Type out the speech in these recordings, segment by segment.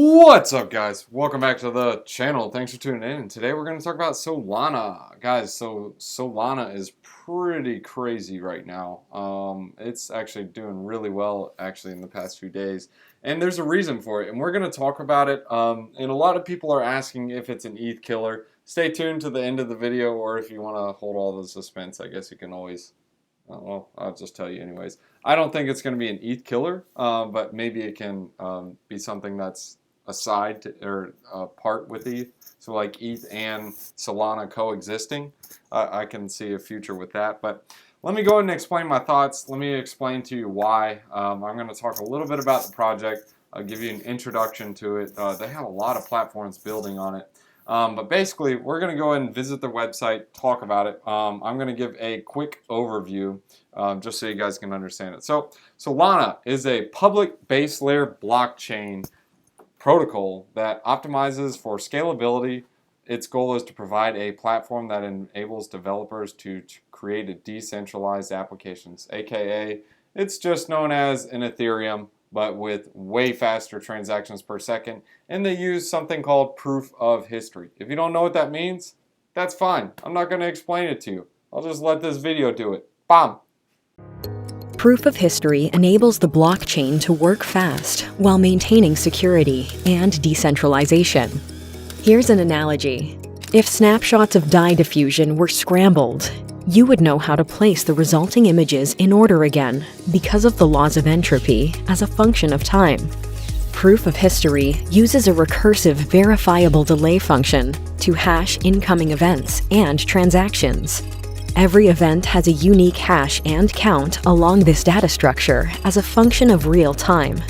What's up, guys? Welcome back to the channel. Thanks for tuning in. Today we're going to talk about Solana. Guys, so Solana is pretty crazy right now. It's actually doing really well actually in the past few days. And there's a reason for it. And we're going to talk about it. And a lot of people are asking if it's an ETH killer. Stay tuned to the end of the video, or if you want to hold all the suspense, I guess you can always... well, I'll just tell you anyways. I don't think it's going to be an ETH killer, but maybe it can be something that's aside to, or part with ETH. So like ETH and Solana coexisting. I can see a future with that. But let me go ahead and explain my thoughts. Let me explain to you why. I'm going to talk a little bit about the project. I'll give you an introduction to it. They have a lot of platforms building on it. But basically, we're going to go ahead and visit their website, talk about it. I'm going to give a quick overview just so you guys can understand it. So Solana is a public base layer blockchain protocol that optimizes for scalability. Its goal is to provide a platform that enables developers to create decentralized applications, aka it's just known as an Ethereum, but with way faster transactions per second, and they use something called proof of history. If you don't know what that means, that's fine. I'm not going to explain it to you. I'll just let this video do it. Bam! Proof of history enables the blockchain to work fast while maintaining security and decentralization. Here's an analogy. If snapshots of dye diffusion were scrambled, you would know how to place the resulting images in order again because of the laws of entropy as a function of time. Proof of history uses a recursive verifiable delay function to hash incoming events and transactions. Every event has a unique hash and count along this data structure as a function of real time.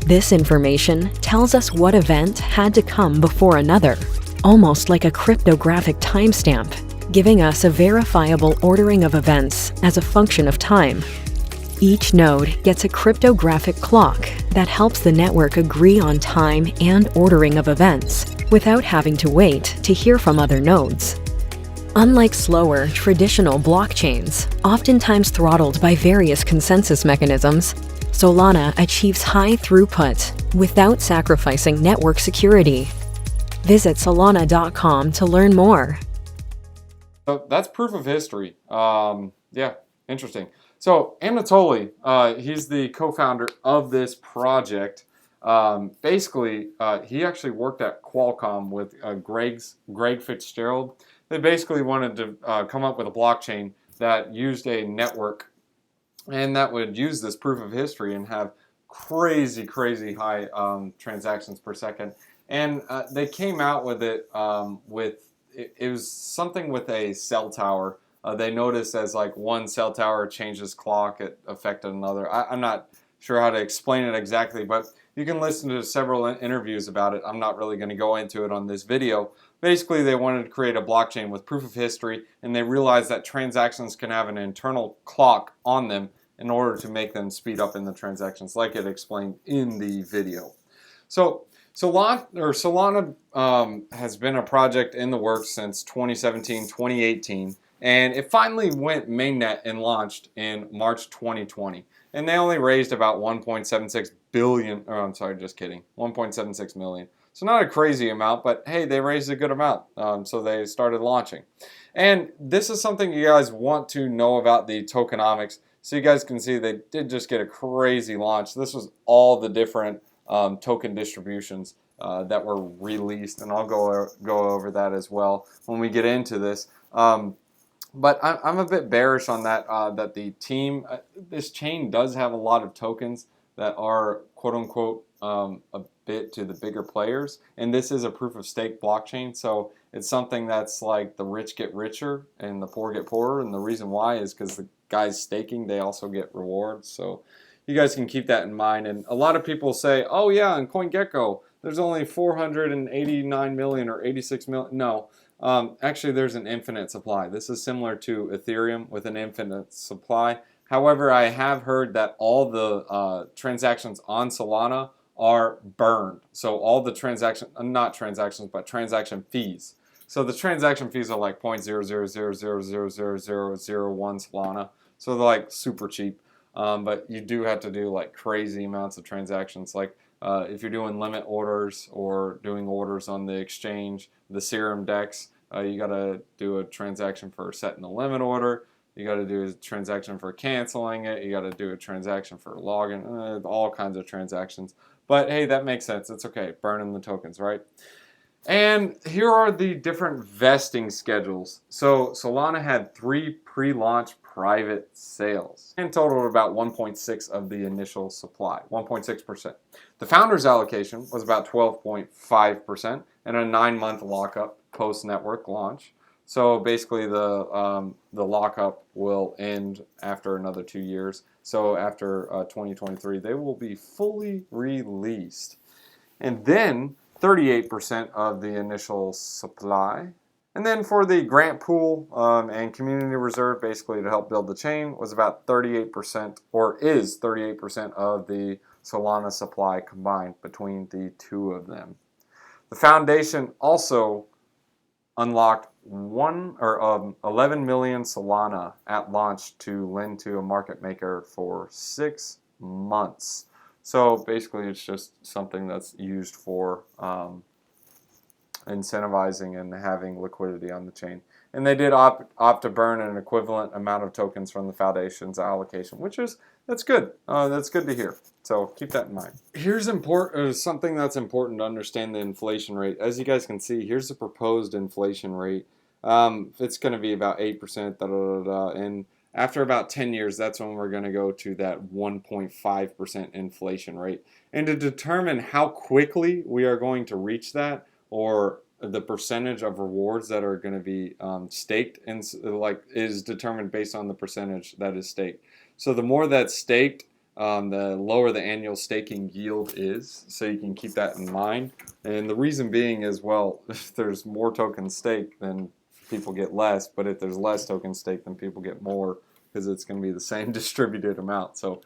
This information tells us what event had to come before another, almost like a cryptographic timestamp, giving us a verifiable ordering of events as a function of time. Each node gets a cryptographic clock that helps the network agree on time and ordering of events without having to wait to hear from other nodes. Unlike slower, traditional blockchains, oftentimes throttled by various consensus mechanisms, Solana achieves high throughput without sacrificing network security. Visit Solana.com to learn more. So that's proof of history. Yeah, interesting. So Anatoly, he's the co-founder of this project. Basically, he actually worked at Qualcomm with Greg Fitzgerald. They basically wanted to come up with a blockchain that used a network and that would use this proof of history and have crazy high transactions per second. And they came out with it it was something with a cell tower. They noticed as like one cell tower changes clock, it affected another. I'm not sure how to explain it exactly, but you can listen to several interviews about it. I'm not really going to go into it on this video. Basically, they wanted to create a blockchain with proof of history, and they realized that transactions can have an internal clock on them in order to make them speed up in the transactions, like it explained in the video. So Solana has been a project in the works since 2017, 2018, and it finally went mainnet and launched in March 2020. And they only raised about 1.76 billion, oh, I'm sorry, just kidding, 1.76 million. So not a crazy amount, but hey, they raised a good amount, so they started launching. And this is something you guys want to know about the tokenomics, so you guys can see they did just get a crazy launch. This was all the different token distributions that were released, and I'll go over that as well when we get into this. But I'm a bit bearish on that, that the team, this chain does have a lot of tokens that are quote-unquote a bit to the bigger players, and this is a proof of stake blockchain, so it's something that's like the rich get richer and the poor get poorer, and the reason why is because the guys staking, they also get rewards, so you guys can keep that in mind. And a lot of people say, oh yeah, in CoinGecko there's only 489 million or 86 million. No, actually there's an infinite supply. This is similar to Ethereum with an infinite supply. However, I have heard that all the transactions on Solana are burned. So all the not transactions, but transaction fees. So the transaction fees are like 0.000000001 Solana. So they're like super cheap. But you do have to do like crazy amounts of transactions. Like if you're doing limit orders or doing orders on the exchange, the Serum DEX, you got to do a transaction for setting the limit order. You got to do a transaction for canceling it. You got to do a transaction for logging, all kinds of transactions. But hey, that makes sense. It's okay. Burning the tokens, right? And here are the different vesting schedules. So Solana had 3 pre-launch private sales and totaled about 1.6 of the initial supply, 1.6%. The founder's allocation was about 12.5% and a 9-month lockup post-network launch. So basically the lockup will end after another 2 years. So after 2023, they will be fully released. And then 38% of the initial supply. And then for the grant pool and community reserve, basically to help build the chain, was about 38%, or is 38% of the Solana supply combined between the two of them. The foundation also unlocked 11 million Solana at launch to lend to a market maker for 6 months. So basically it's just something that's used for incentivizing and having liquidity on the chain. And they did opt to burn an equivalent amount of tokens from the foundation's allocation, that's good. That's good to hear. So keep that in mind. Here's something that's important to understand: the inflation rate. As you guys can see, here's the proposed inflation rate. It's going to be about 8%, and after about 10 years, that's when we're going to go to that 1.5% inflation rate. And to determine how quickly we are going to reach that, or the percentage of rewards that are going to be staked, and is determined based on the percentage that is staked. So the more that's staked, the lower the annual staking yield is. So you can keep that in mind. And the reason being is, well, if there's more tokens staked, then people get less. But if there's less tokens staked, then people get more, because it's going to be the same distributed amount. So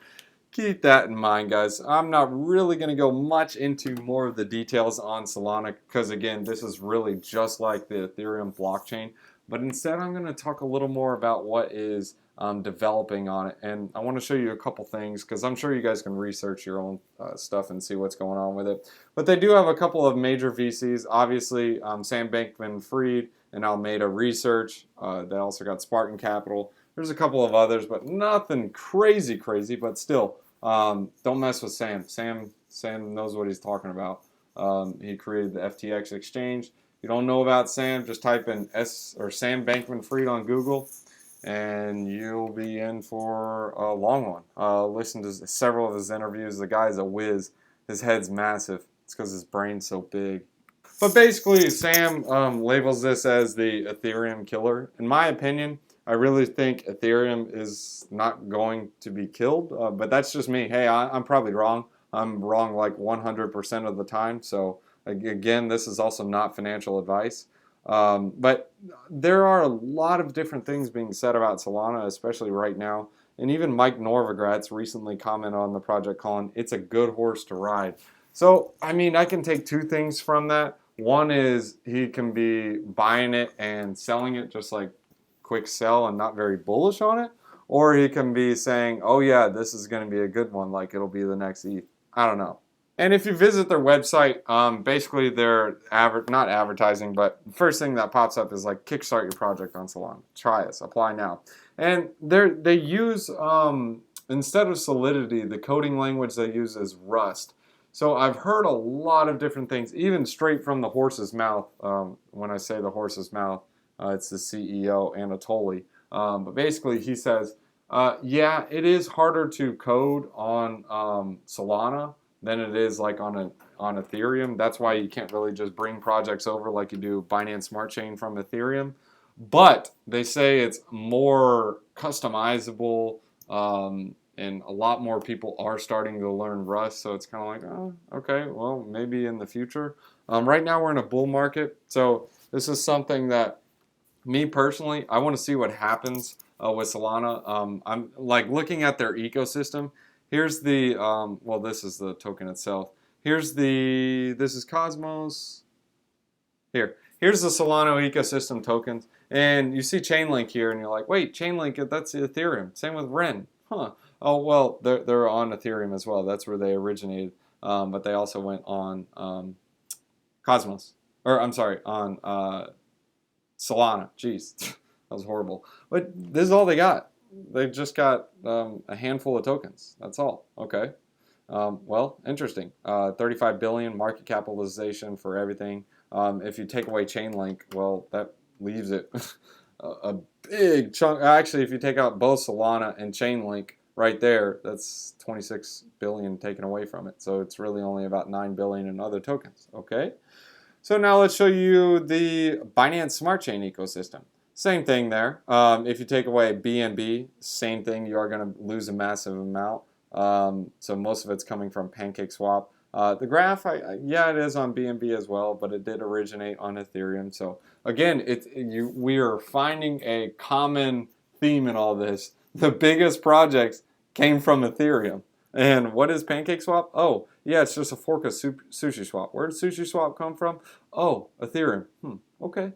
keep that in mind, guys. I'm not really going to go much into more of the details on Solana, because again, this is really just like the Ethereum blockchain. But instead, I'm going to talk a little more about what is developing on it. And I want to show you a couple things, because I'm sure you guys can research your own stuff and see what's going on with it. But they do have a couple of major VCs. Obviously, Sam Bankman-Fried and Alameda Research. They also got Spartan Capital. There's a couple of others, but nothing crazy, but still, don't mess with Sam. Sam knows what he's talking about. He created the FTX exchange. If you don't know about Sam, just type in Sam Bankman-Fried on Google, and you'll be in for a long one. Listen to several of his interviews. The guy's a whiz. His head's massive. It's because his brain's so big. But basically, Sam labels this as the Ethereum killer. In my opinion, I really think Ethereum is not going to be killed, but that's just me. Hey, I'm probably wrong. I'm wrong like 100% of the time. So again, this is also not financial advice. But there are a lot of different things being said about Solana, especially right now. And even Mike Novogratz recently commented on the project calling it's a good horse to ride. So, I mean, I can take two things from that. One is he can be buying it and selling it just like quick sell and not very bullish on it. Or he can be saying, oh yeah, this is going to be a good one, like it'll be the next ETH. I don't know. And if you visit their website, basically they're not advertising, but the first thing that pops up is like kickstart your project on Solana. Try us, apply now. And they use, instead of Solidity, the coding language they use is Rust. So I've heard a lot of different things, even straight from the horse's mouth. When I say the horse's mouth, it's the CEO, Anatoly. But basically he says, yeah, it is harder to code on Solana than it is like on Ethereum. That's why you can't really just bring projects over like you do Binance Smart Chain from Ethereum. But they say it's more customizable, and a lot more people are starting to learn Rust. So it's kind of like, oh, okay, well, maybe in the future. Right now we're in a bull market. So this is something that me personally, I want to see what happens with Solana. I'm like looking at their ecosystem. Here's the, well, this is the token itself. This is Cosmos. Here's the Solana ecosystem tokens. And you see Chainlink here, and you're like, wait, Chainlink, that's Ethereum. Same with Ren. Huh. Oh, well, they're on Ethereum as well. That's where they originated. but they also went on Cosmos, or I'm sorry, on Solana. Jeez, that was horrible. But this is all they got. They just got a handful of tokens. That's all. Okay. Well, interesting. 35 billion market capitalization for everything. If you take away Chainlink, well, that leaves it a big chunk. Actually, if you take out both Solana and Chainlink right there, that's 26 billion taken away from it. So it's really only about 9 billion in other tokens. Okay. So now let's show you the Binance Smart Chain ecosystem. Same thing there. If you take away BNB, same thing. You are going to lose a massive amount. So most of it's coming from PancakeSwap. The graph, yeah, it is on BNB as well, but it did originate on Ethereum. So again, we are finding a common theme in all this. The biggest projects came from Ethereum. And what is PancakeSwap? Oh, yeah, it's just a fork of SushiSwap. Where did SushiSwap come from? Oh, Ethereum. Okay.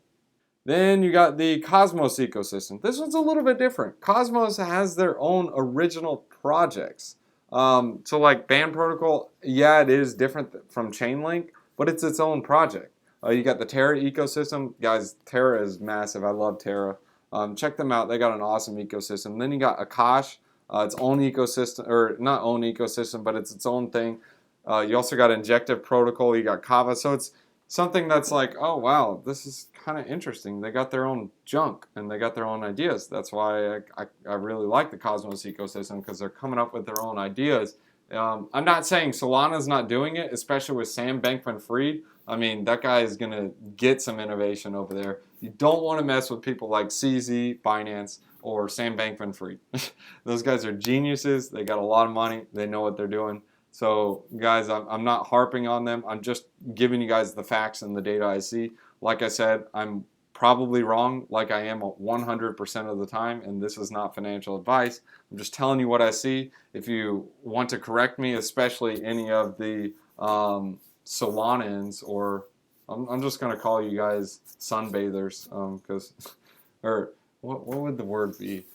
Then you got the Cosmos ecosystem. This one's a little bit different. Cosmos has their own original projects. So like Band Protocol, yeah, it is different from Chainlink, but it's its own project. You got the Terra ecosystem. Guys, Terra is massive. I love Terra. Check them out. They got an awesome ecosystem. Then you got Akash, its own ecosystem, or not own ecosystem, but it's its own thing. You also got Injective Protocol. You got Kava. So it's something that's like, oh wow, this is kind of interesting. They got their own junk and they got their own ideas. That's why I really like the Cosmos ecosystem, because they're coming up with their own ideas. I'm not saying Solana's not doing it, especially with Sam Bankman-Fried. I mean, that guy is going to get some innovation over there. You don't want to mess with people like CZ, Binance, or Sam Bankman-Fried. Those guys are geniuses. They got a lot of money. They know what they're doing. So, guys, I'm not harping on them. I'm just giving you guys the facts and the data I see. Like I said, I'm probably wrong, like I am 100% of the time, and this is not financial advice. I'm just telling you what I see. If you want to correct me, especially any of the Solanans, or I'm just going to call you guys sunbathers, because, or what would the word be?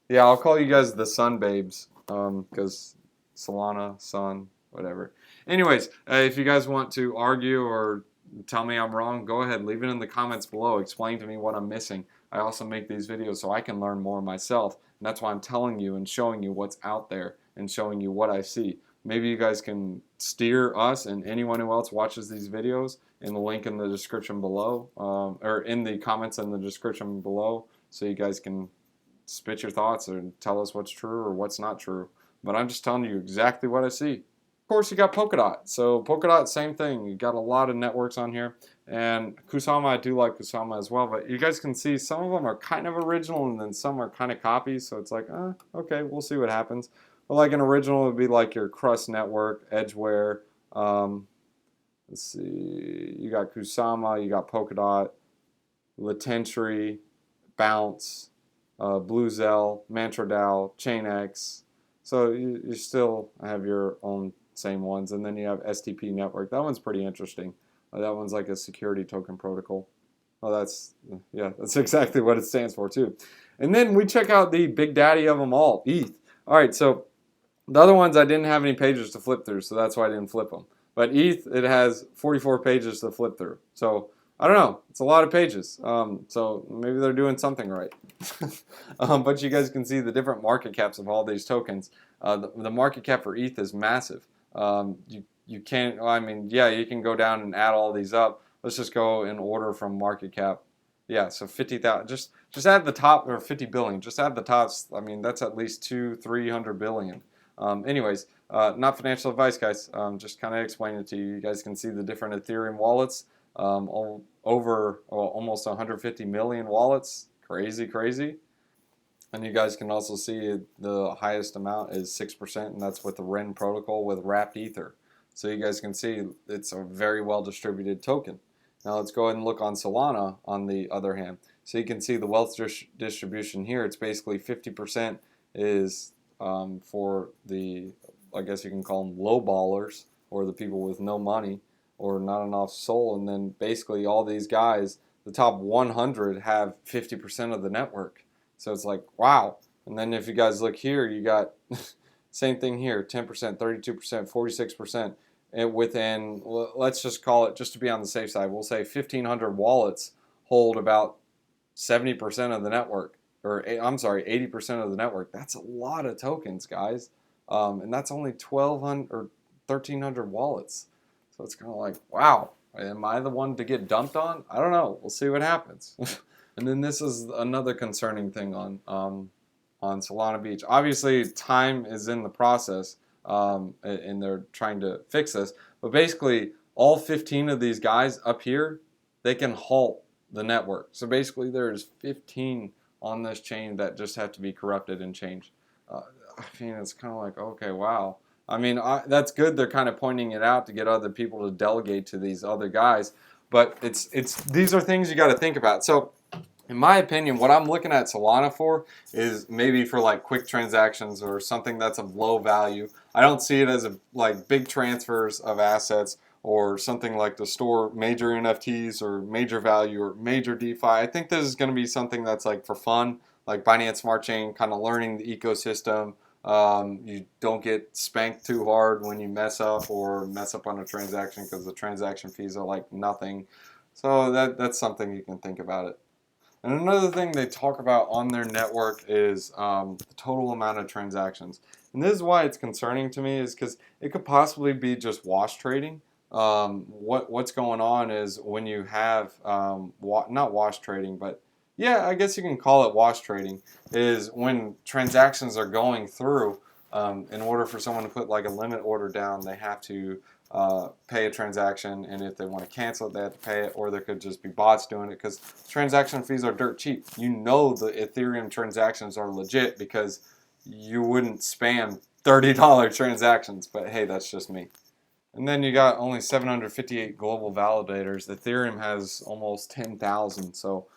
Yeah, I'll call you guys the sun babes, because Solana, sun, whatever. Anyways, if you guys want to argue or tell me I'm wrong, go ahead, leave it in the comments below. Explain to me what I'm missing. I also make these videos so I can learn more myself, and that's why I'm telling you and showing you what's out there and showing you what I see. Maybe you guys can steer us and anyone who else watches these videos in the link in the description below, or in the comments in the description below, so you guys can spit your thoughts and tell us what's true or what's not true. But I'm just telling you exactly what I see. Of course, you got Polkadot. So Polkadot, same thing. You got a lot of networks on here. And Kusama, I do like Kusama as well. But you guys can see some of them are kind of original and then some are kind of copies. So it's like, okay, we'll see what happens. But like an original would be like your Crust Network, Edgeware. Let's see. You got Kusama, you got Polkadot, Latentry, Bounce, BlueZell, MantraDAO, ChainX. So you still have your own same ones, and then you have STP Network. That one's pretty interesting. That one's like a security token protocol. Oh, that's exactly what it stands for too. And then we check out the big daddy of them all, ETH. All right, so the other ones I didn't have any pages to flip through, so that's why I didn't flip them. But ETH, it has 44 pages to flip through. So I don't know. It's a lot of pages. So maybe they're doing something right. But you guys can see the different market caps of all these tokens. The market cap for ETH is massive. You can't, I mean, yeah, you can go down and add all these up. Let's just go in order from market cap. Yeah, so 50,000, just add the top, or 50 billion, just add the tops. I mean, that's at least 300 billion. Anyways, not financial advice, guys. Just kind of explaining it to you. You guys can see the different Ethereum wallets. Over almost 150 million wallets. Crazy, crazy. And you guys can also see the highest amount is 6%, and that's with the REN protocol with wrapped ether. So you guys can see it's a very well distributed token. Now let's go ahead and look on Solana on the other hand. So you can see the wealth distribution here. It's basically 50% is for the, I guess you can call them low ballers, or the people with no money or not enough soul. And then basically all these guys, the top 100 have 50% of the network. So it's like, wow. And then if you guys look here, you got same thing here, 10%, 32%, 46%. within, let's just call it, just to be on the safe side, we'll say 1,500 wallets hold about 70% of the network, or I'm sorry, 80% of the network. That's a lot of tokens, guys. And that's only 1,200 or 1,300 wallets. So it's kind of like, wow, am I the one to get dumped on? I don't know. We'll see what happens. And then this is another concerning thing on Solana Beach. Obviously, time is in the process, and they're trying to fix this. But basically, all 15 of these guys up here, they can halt the network. So basically, there's 15 on this chain that just have to be corrupted and changed. I mean, it's kind of like, okay, wow. I mean, that's good. They're kind of pointing it out to get other people to delegate to these other guys. But it's these are things you got to think about. So in my opinion, what I'm looking at Solana for is maybe for like quick transactions or something that's of low value. I don't see it as like big transfers of assets or something like to store major NFTs or major value or major DeFi. I think this is going to be something that's like for fun, like Binance Smart Chain, kind of learning the ecosystem. You don't get spanked too hard when you mess up or mess up on a transaction because the transaction fees are like nothing. So that's something you can think about it. And another thing they talk about on their network is the total amount of transactions. And this is why it's concerning to me, is because it could possibly be just wash trading. What's going on is when you have, not wash trading, but yeah, I guess you can call it wash trading, is when transactions are going through, in order for someone to put like a limit order down, they have to pay a transaction, and if they want to cancel it, they have to pay it, or there could just be bots doing it because transaction fees are dirt cheap. You know the Ethereum transactions are legit because you wouldn't spam $30 transactions, but hey, that's just me. And then you got only 758 global validators. Ethereum has almost 10,000, so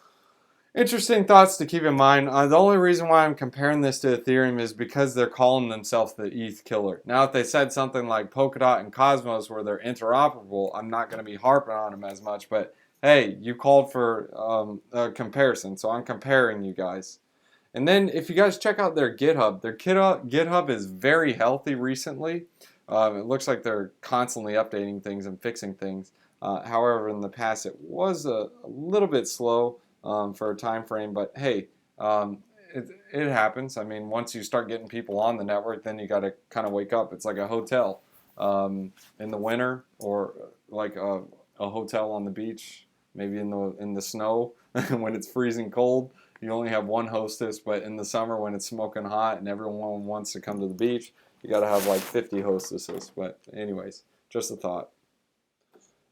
interesting thoughts to keep in mind. The only reason why I'm comparing this to Ethereum is because they're calling themselves the ETH killer. Now, if they said something like Polkadot and Cosmos where they're interoperable, I'm not going to be harping on them as much. But hey, you called for a comparison, so I'm comparing you guys. And then if you guys check out their GitHub is very healthy recently. It looks like they're constantly updating things and fixing things. However, in the past, it was a little bit slow for a time frame, but hey, it happens. I mean, once you start getting people on the network, then you got to kind of wake up. It's like a hotel in the winter, or like a hotel on the beach, maybe in the snow when it's freezing cold. You only have one hostess, but in the summer when it's smoking hot and everyone wants to come to the beach, you got to have like 50 hostesses. But anyways, just a thought.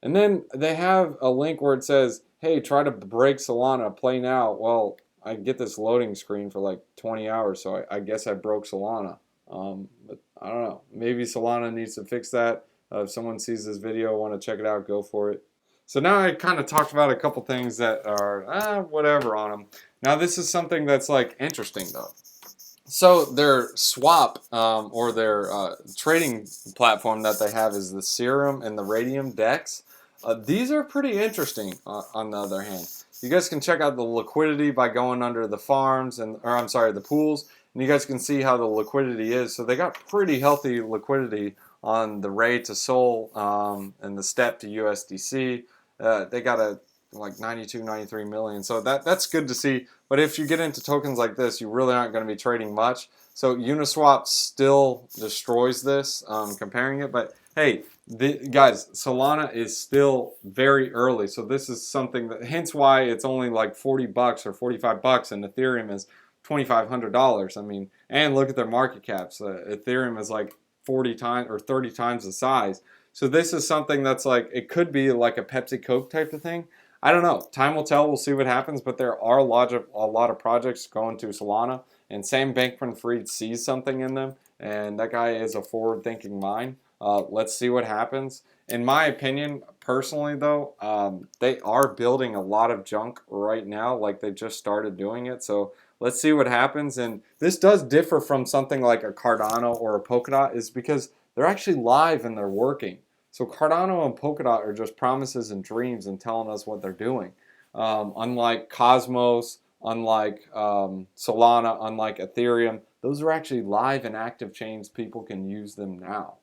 And then they have a link where it says, hey, try to break Solana, play now. Well, I get this loading screen for like 20 hours, so I guess I broke Solana. But I don't know. Maybe Solana needs to fix that. If someone sees this video, want to check it out, go for it. So now I kind of talked about a couple things that are whatever on them. Now this is something that's like interesting though. So their swap or their trading platform that they have is the Serum and the Radium DEX. These are pretty interesting. On the other hand, you guys can check out the liquidity by going under the farms the pools, and you guys can see how the liquidity is. So they got pretty healthy liquidity on the Ray to Sol and the Step to USDC. They got like 92, 93 million. So that's good to see. But if you get into tokens like this, you really aren't going to be trading much. So Uniswap still destroys this, comparing it. But hey, guys, Solana is still very early. So this is something that, hence why it's only like $40 or $45, and Ethereum is $2,500. I mean, and look at their market caps. Ethereum is like 40 times or 30 times the size. So this is something that's like, it could be like a Pepsi Coke type of thing. I don't know. Time will tell. We'll see what happens. But there are a lot of projects going to Solana, and Sam Bankman-Fried sees something in them, and that guy is a forward-thinking mind. Let's see what happens. In my opinion, personally though, they are building a lot of junk right now. Like they just started doing it. So let's see what happens. And this does differ from something like a Cardano or a Polkadot, is because they're actually live and they're working. So Cardano and Polkadot are just promises and dreams and telling us what they're doing. Unlike Cosmos, unlike Solana, unlike Ethereum, those are actually live and active chains. People can use them now.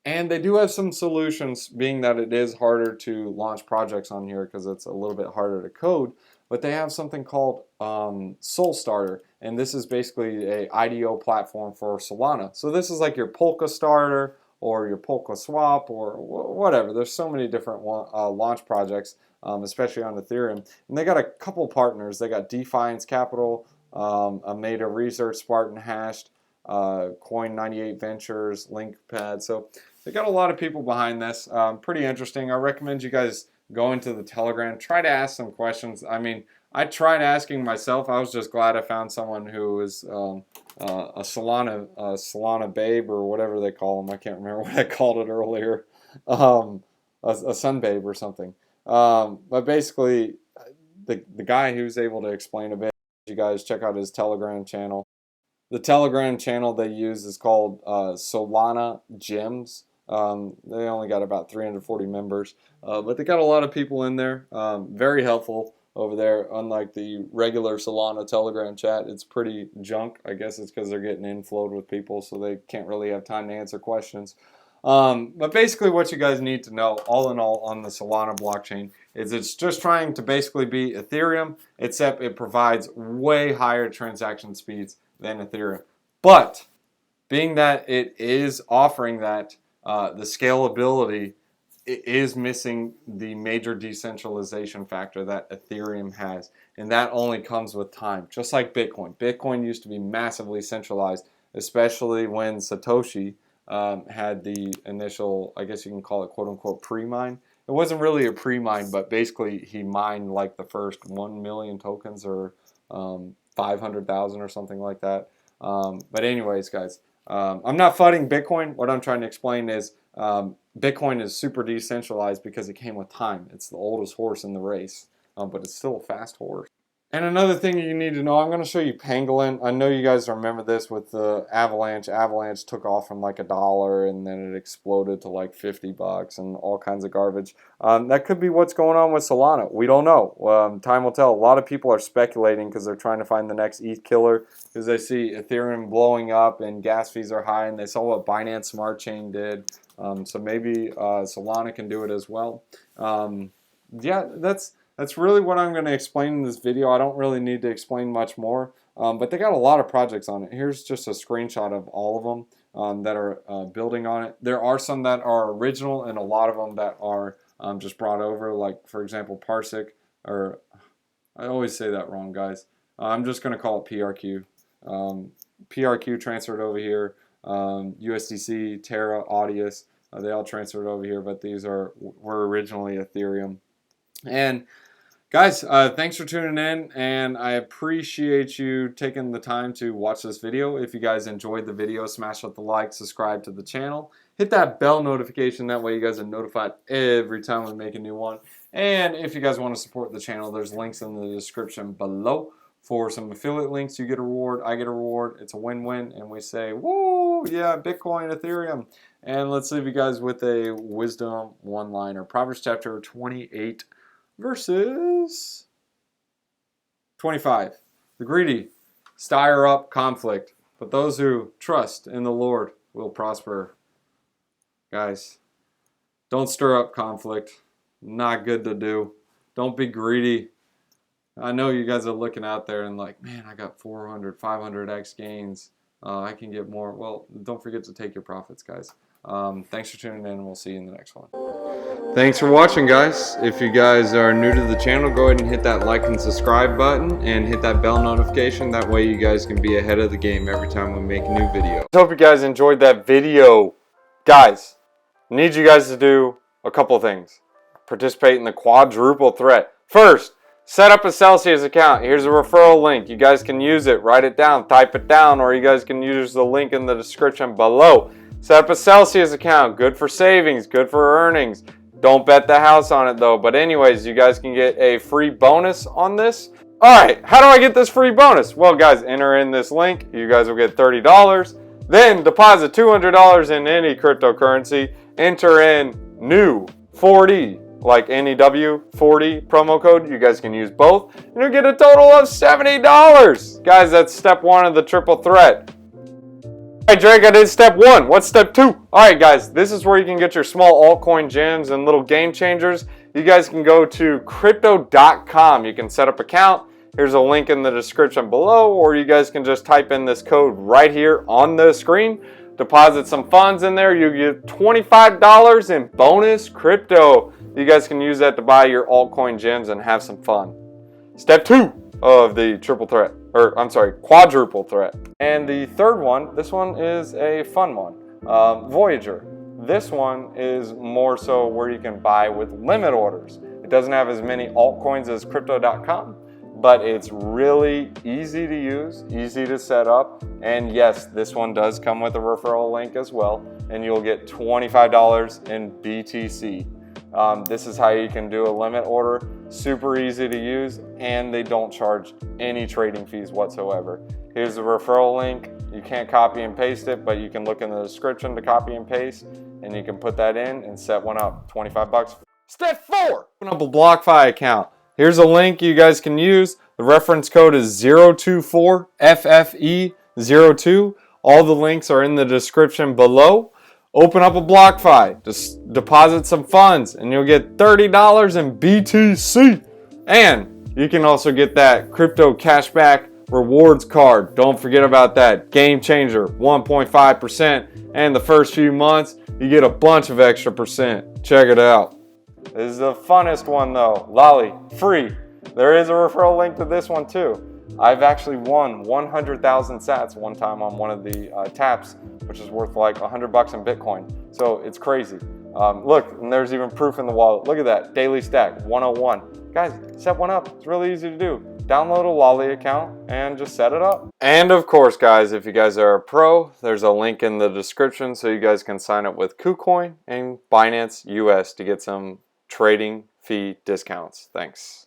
And they do have some solutions, being that it is harder to launch projects on here because it's a little bit harder to code. But they have something called Soulstarter, and this is basically a IDO platform for Solana. So this is like your Polka starter or your Polka swap or whatever. There's so many different launch projects, especially on Ethereum. And they got a couple partners. They got Defiance Capital, Ameda Research, Spartan Hashed, Coin 98 Ventures, LinkPad. So they got a lot of people behind this. Pretty interesting. I recommend you guys go into the Telegram. Try to ask some questions. I mean, I tried asking myself. I was just glad I found someone who was a Solana babe or whatever they call them. I can't remember what I called it earlier. A sun babe or something. But basically, the guy who's able to explain a bit, you guys check out his Telegram channel. The Telegram channel they use is called Solana Gems. They only got about 340 members, but they got a lot of people in there. Very helpful over there. Unlike the regular Solana Telegram chat, it's pretty junk. I guess it's because they're getting inflowed with people, so they can't really have time to answer questions. But basically what you guys need to know, all in all, on the Solana blockchain is it's just trying to basically be Ethereum, except it provides way higher transaction speeds than Ethereum. But being that it is offering that, the scalability, it is missing the major decentralization factor that Ethereum has. And that only comes with time, just like Bitcoin. Bitcoin used to be massively centralized, especially when Satoshi had the initial, I guess you can call it quote-unquote pre-mine. It wasn't really a pre-mine, but basically he mined like the first 1 million tokens or 500,000 or something like that. But anyways, guys, I'm not fighting Bitcoin. What I'm trying to explain is Bitcoin is super decentralized because it came with time. It's the oldest horse in the race, but it's still a fast horse. And another thing you need to know, I'm going to show you Pangolin. I know you guys remember this with the Avalanche. Avalanche took off from like $1 and then it exploded to like 50 bucks and all kinds of garbage. That could be what's going on with Solana. We don't know. Time will tell. A lot of people are speculating because they're trying to find the next ETH killer because they see Ethereum blowing up and gas fees are high, and they saw what Binance Smart Chain did. So maybe Solana can do it as well. Yeah, that's really what I'm going to explain in this video. I don't really need to explain much more, but they got a lot of projects on it. Here's just a screenshot of all of them that are building on it. There are some that are original and a lot of them that are just brought over, like, for example, Parsec, or I always say that wrong, guys. I'm just going to call it PRQ. PRQ transferred over here. USDC, Terra, Audius, they all transferred over here, but these were originally Ethereum. And guys, thanks for tuning in, and I appreciate you taking the time to watch this video. If you guys enjoyed the video, smash up the like, subscribe to the channel, hit that bell notification. That way you guys are notified every time we make a new one. And if you guys want to support the channel, there's links in the description below for some affiliate links. You get a reward, I get a reward. It's a win-win, and we say, woo, yeah, Bitcoin, Ethereum. And let's leave you guys with a wisdom one-liner. Proverbs chapter 28. Verses 25. The greedy stir up conflict, but those who trust in the Lord will prosper. Guys, don't stir up conflict. Not good to do. Don't be greedy. I know you guys are looking out there and like, man, I got 400, 500x gains. I can get more. Well, don't forget to take your profits, guys. Thanks for tuning in, and we'll see you in the next one. Thanks for watching, guys. If you guys are new to the channel, go ahead and hit that like and subscribe button and hit that bell notification. That way you guys can be ahead of the game every time we make a new video. Hope you guys enjoyed that video. Guys, I need you guys to do a couple of things. Participate in the quadruple threat. First, set up a Celsius account. Here's a referral link. You guys can use it. Write it down. Type it down. Or you guys can use the link in the description below. Set up a Celsius account. Good for savings. Good for earnings. Don't bet the house on it though. But anyways, you guys can get a free bonus on this. Alright, how do I get this free bonus? Well guys, enter in this link. You guys will get $30. Then deposit $200 in any cryptocurrency. Enter in new 40, like NEW 40 promo code. You guys can use both. And you'll get a total of $70. Guys, that's step one of the triple threat. All right, Drake, I did step 1. What's step 2? All right, guys, this is where you can get your small altcoin gems and little game changers. You guys can go to crypto.com. You can set up an account. Here's a link in the description below, or you guys can just type in this code right here on the screen. Deposit some funds in there. You get $25 in bonus crypto. You guys can use that to buy your altcoin gems and have some fun. Step 2 of the quadruple threat. And the third one, this one is a fun one, Voyager. This one is more so where you can buy with limit orders. It doesn't have as many altcoins as crypto.com, but it's really easy to use, easy to set up. And yes, this one does come with a referral link as well, and you'll get $25 in BTC. This is how you can do a limit order. Super easy to use, and they don't charge any trading fees whatsoever. Here's the referral link. You can't copy and paste it, but you can look in the description to copy and paste, and you can put that in and set one up. 25 bucks. Step 4, open up a BlockFi account. Here's a link you guys can use. The reference code is 024FFE02. All the links are in the description below. Open up a BlockFi, just deposit some funds, and you'll get $30 in BTC. And you can also get that crypto cashback rewards card. Don't forget about that. Game changer, 1.5%. And the first few months, you get a bunch of extra percent. Check it out. This is the funnest one though. Lolly, free. There is a referral link to this one too. I've actually won 100,000 sats one time on one of the taps, which is worth like $100 in Bitcoin. So it's crazy. Look, and there's even proof in the wallet. Look at that, daily stack, 101. Guys, set one up. It's really easy to do. Download a Lolly account and just set it up. And of course, guys, if you guys are a pro, there's a link in the description so you guys can sign up with KuCoin and Binance US to get some trading fee discounts. Thanks.